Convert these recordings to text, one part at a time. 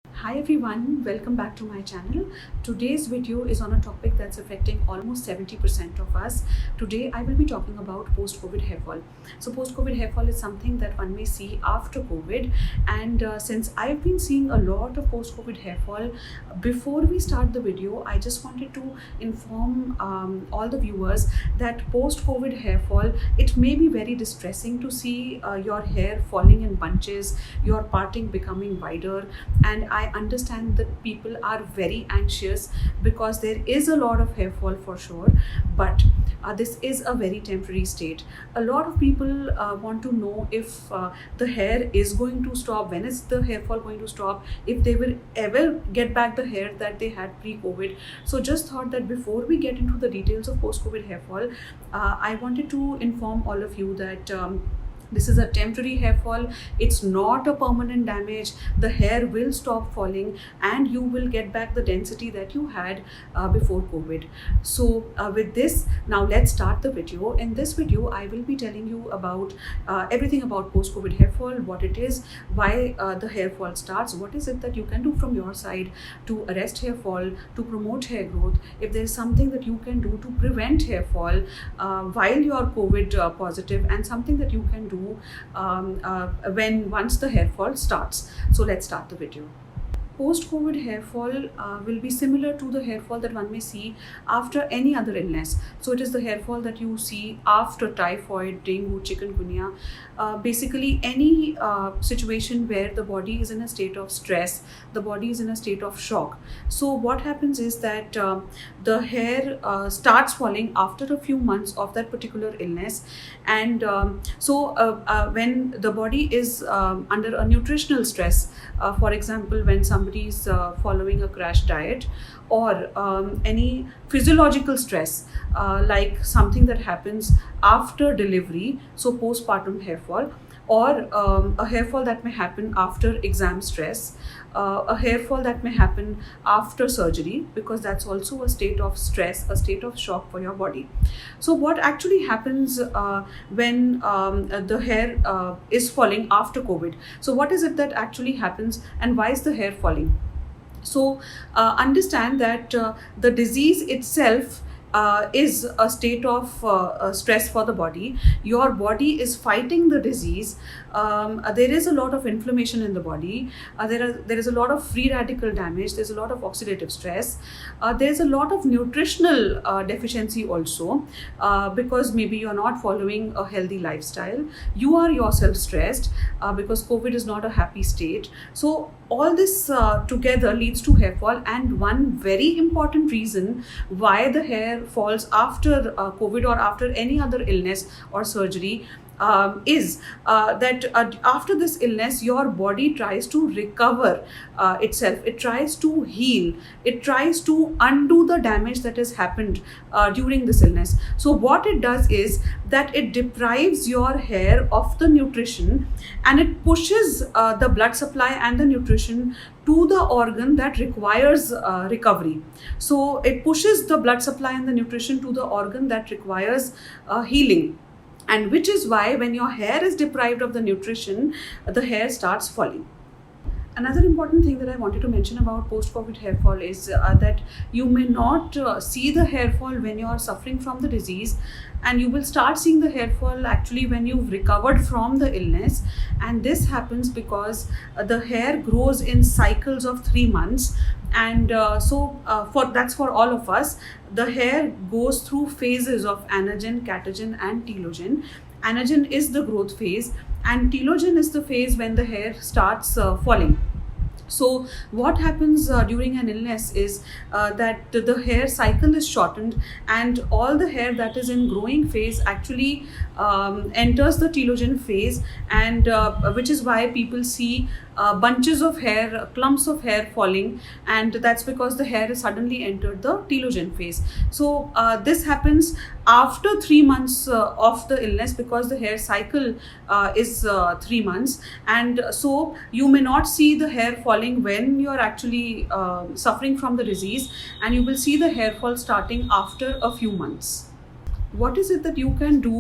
Hi everyone, welcome back to my channel. Today's video is on a topic that's affecting almost 70% of us. Today I will be talking about post-COVID hair fall. So post-COVID hair fall is something that one may see after COVID, and since I've been seeing a lot of post-COVID hair fall, before we start the video, I just wanted to inform all the viewers that post-COVID hair fall, it may be very distressing to see your hair falling in bunches, your parting becoming wider, and I understand that people are very anxious because there is a lot of hair fall for sure, but this is a very temporary state. A lot of people want to know if the hair is going to stop, when is the hair fall going to stop, if they will ever get back the hair that they had pre-COVID. So just thought that before we get into the details of post-COVID hair fall, I wanted to inform all of you that this is a temporary hair fall. It's not a permanent damage. The hair will stop falling and you will get back the density that you had before COVID. So with this, now let's start the video. In this video, I will be telling you about everything about post-COVID hair fall, what it is, why the hair fall starts, what is it that you can do from your side to arrest hair fall, to promote hair growth, if there is something that you can do to prevent hair fall while you are COVID positive, and something that you can do when once the hair fall starts. So let's start the video. Post-COVID hair fall will be similar to the hair fall that one may see after any other illness. So it is the hair fall that you see after typhoid, dengue, chikungunya, basically any situation where the body is in a state of stress, the body is in a state of shock. So what happens is that the hair starts falling after a few months of that particular illness, and when the body is under a nutritional stress, for example, when somebody is following a crash diet, or any physiological stress, like something that happens after delivery, so postpartum hair fall, or a hair fall that may happen after exam stress, a hair fall that may happen after surgery, because that's also a state of stress, a state of shock for your body. So what actually happens when the hair is falling after COVID? So what is it that actually happens, and why is the hair falling? So understand that the disease itself is a state of stress for the body. Your body is fighting the disease. There is a lot of inflammation in the body. There is a lot of free radical damage. There's a lot of oxidative stress. There's a lot of nutritional deficiency also, because maybe you're not following a healthy lifestyle. You are yourself stressed because COVID is not a happy state. So all this together leads to hair fall, and one very important reason why the hair falls after COVID or after any other illness or surgery is that after this illness, your body tries to recover itself. It tries to heal. It tries to undo the damage that has happened during this illness. So what it does is that it deprives your hair of the nutrition, and it pushes the blood supply and the nutrition to the organ that requires recovery. So it pushes the blood supply and the nutrition to the organ that requires healing. And which is why when your hair is deprived of the nutrition, the hair starts falling. Another important thing that I wanted to mention about post-COVID hair fall is that you may not see the hair fall when you are suffering from the disease, and you will start seeing the hair fall actually when you've recovered from the illness. And this happens because the hair grows in cycles of 3 months, and that's for all of us. The hair goes through phases of anagen, catagen, and telogen. Anagen is the growth phase, and telogen is the phase when the hair starts falling. So what happens during an illness is that the hair cycle is shortened, and all the hair that is in growing phase actually enters the telogen phase, and which is why people see bunches of hair, clumps of hair falling, and that's because the hair has suddenly entered the telogen phase. So this happens after 3 months of the illness, because the hair cycle is 3 months, and so you may not see the hair falling when you're actually suffering from the disease, and you will see the hair fall starting after a few months. what is it that you can do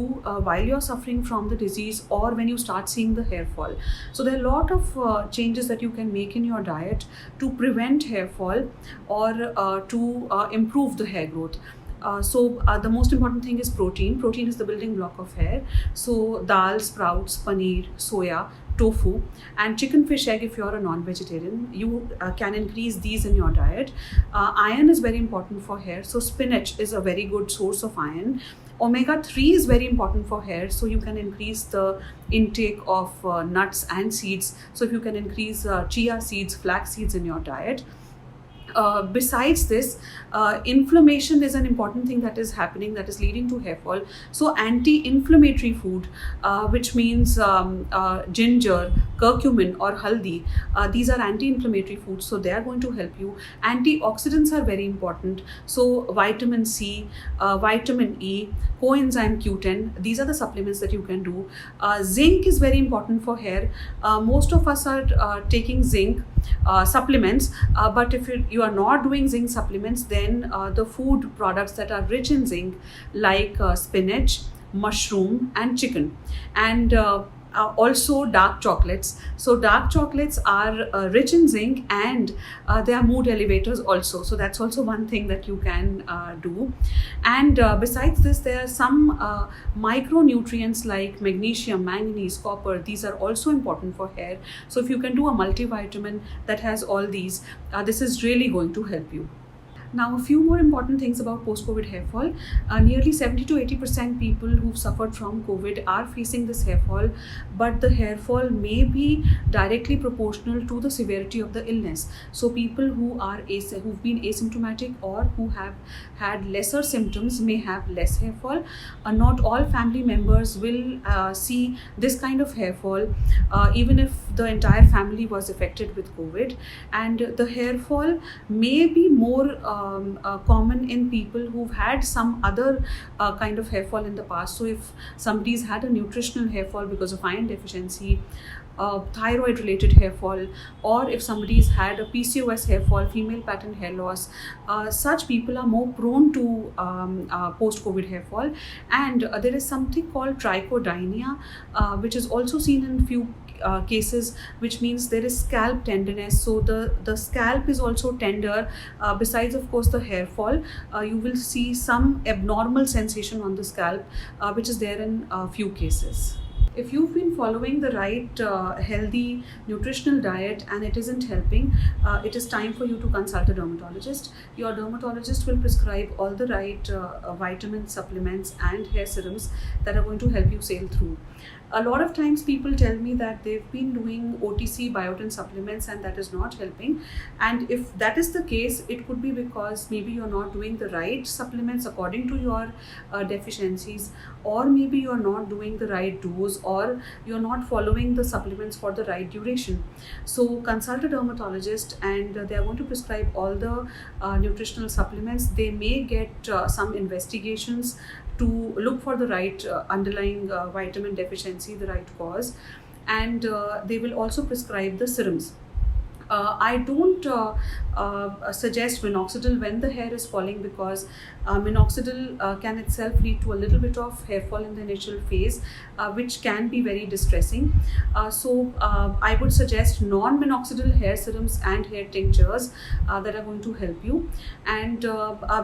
while you're suffering from the disease or when you start seeing the hair fall? So there are a lot of changes that you can make in your diet to prevent hair fall or to improve the hair growth. The most important thing is protein. Protein is the building block of hair. So dal, sprouts, paneer, soya, tofu, and chicken, fish, egg. If you're a non-vegetarian, you can increase these in your diet. Iron is very important for hair. So spinach is a very good source of iron. Omega-3 is very important for hair, so you can increase the intake of nuts and seeds. So if you can increase chia seeds, flax seeds in your diet. Besides this, inflammation is an important thing that is happening, that is leading to hair fall. So anti-inflammatory food, which means ginger, curcumin or haldi, these are anti-inflammatory foods, so they are going to help you. Antioxidants are very important, so vitamin C, vitamin E, coenzyme Q10, these are the supplements that you can do. Zinc is very important for hair. Most of us are taking zinc supplements, but if you are not doing zinc supplements, then the food products that are rich in zinc, like spinach, mushroom and chicken, and also dark chocolates. So dark chocolates are rich in zinc, and they are mood elevators also, so that's also one thing that you can do. And besides this, there are some micronutrients like magnesium, manganese, copper. These are also important for hair, so if you can do a multivitamin that has all these, this is really going to help you. Now, a few more important things about post-COVID hair fall. Nearly 70 to 80% people who've suffered from COVID are facing this hair fall, but the hair fall may be directly proportional to the severity of the illness. So people who've been asymptomatic or who have had lesser symptoms may have less hair fall. Not all family members will see this kind of hair fall, even if the entire family was affected with COVID. And the hair fall may be more common in people who've had some other kind of hair fall in the past. So if somebody's had a nutritional hair fall because of iron deficiency, thyroid related hair fall, or if somebody's had a PCOS hair fall, female pattern hair loss, such people are more prone to post-COVID hair fall. And there is something called trichodynia, which is also seen in few cases, which means there is scalp tenderness. So the scalp is also tender. Besides, of course, the hair fall, you will see some abnormal sensation on the scalp, which is there in a few cases. If you've been following the right healthy nutritional diet and it isn't helping, it is time for you to consult a dermatologist. Your dermatologist will prescribe all the right vitamin supplements and hair serums that are going to help you sail through. A lot of times people tell me that they've been doing OTC biotin supplements and that is not helping. And if that is the case, it could be because maybe you're not doing the right supplements according to your deficiencies, or maybe you're not doing the right dose, or you're not following the supplements for the right duration. So consult a dermatologist and they are going to prescribe all the nutritional supplements. They may get some investigations to look for the right underlying vitamin deficiency, the right cause, and they will also prescribe the serums. I don't suggest minoxidil when the hair is falling, because minoxidil can itself lead to a little bit of hair fall in the initial phase, which can be very distressing. So I would suggest non-minoxidil hair serums and hair tinctures that are going to help you. And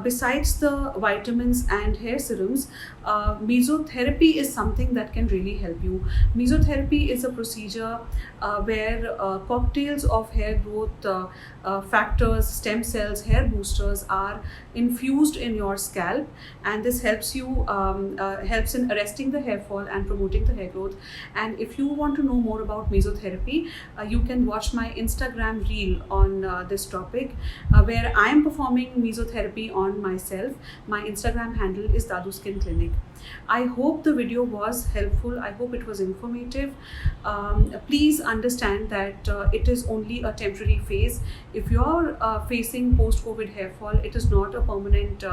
besides the vitamins and hair serums, mesotherapy is something that can really help you. Mesotherapy is a procedure where cocktails of hair growth factors, stem cells, hair boosters are infused in your scalp, and this helps you helps in arresting the hair fall and promoting the hair growth. And if you want to know more about mesotherapy, you can watch my Instagram reel on this topic, where I am performing mesotherapy on myself. My Instagram handle is Dadu Skin Clinic. I hope the video was helpful. I hope it was informative. Please understand that it is only a temporary phase. If your facing post-COVID hair fall, it is not a permanent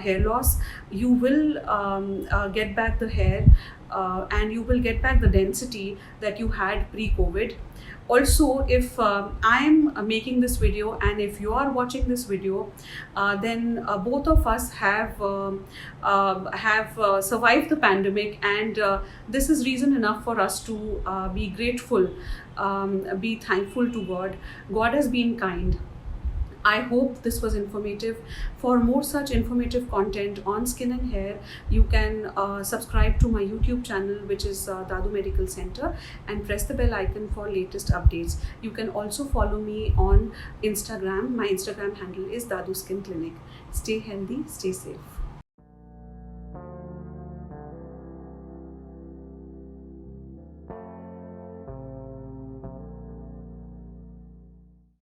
hair loss. You will get back the hair and you will get back the density that you had pre-COVID. Also, if I'm making this video and if you are watching this video, then both of us have survived the pandemic, and this is reason enough for us to be grateful, be thankful to God. God has been kind. I hope this was informative. For more such informative content on skin and hair, you can subscribe to my YouTube channel, which is Dadu Medical Center, and press the bell icon for latest updates. You can also follow me on Instagram. My Instagram handle is Dadu Skin Clinic. Stay healthy, stay safe.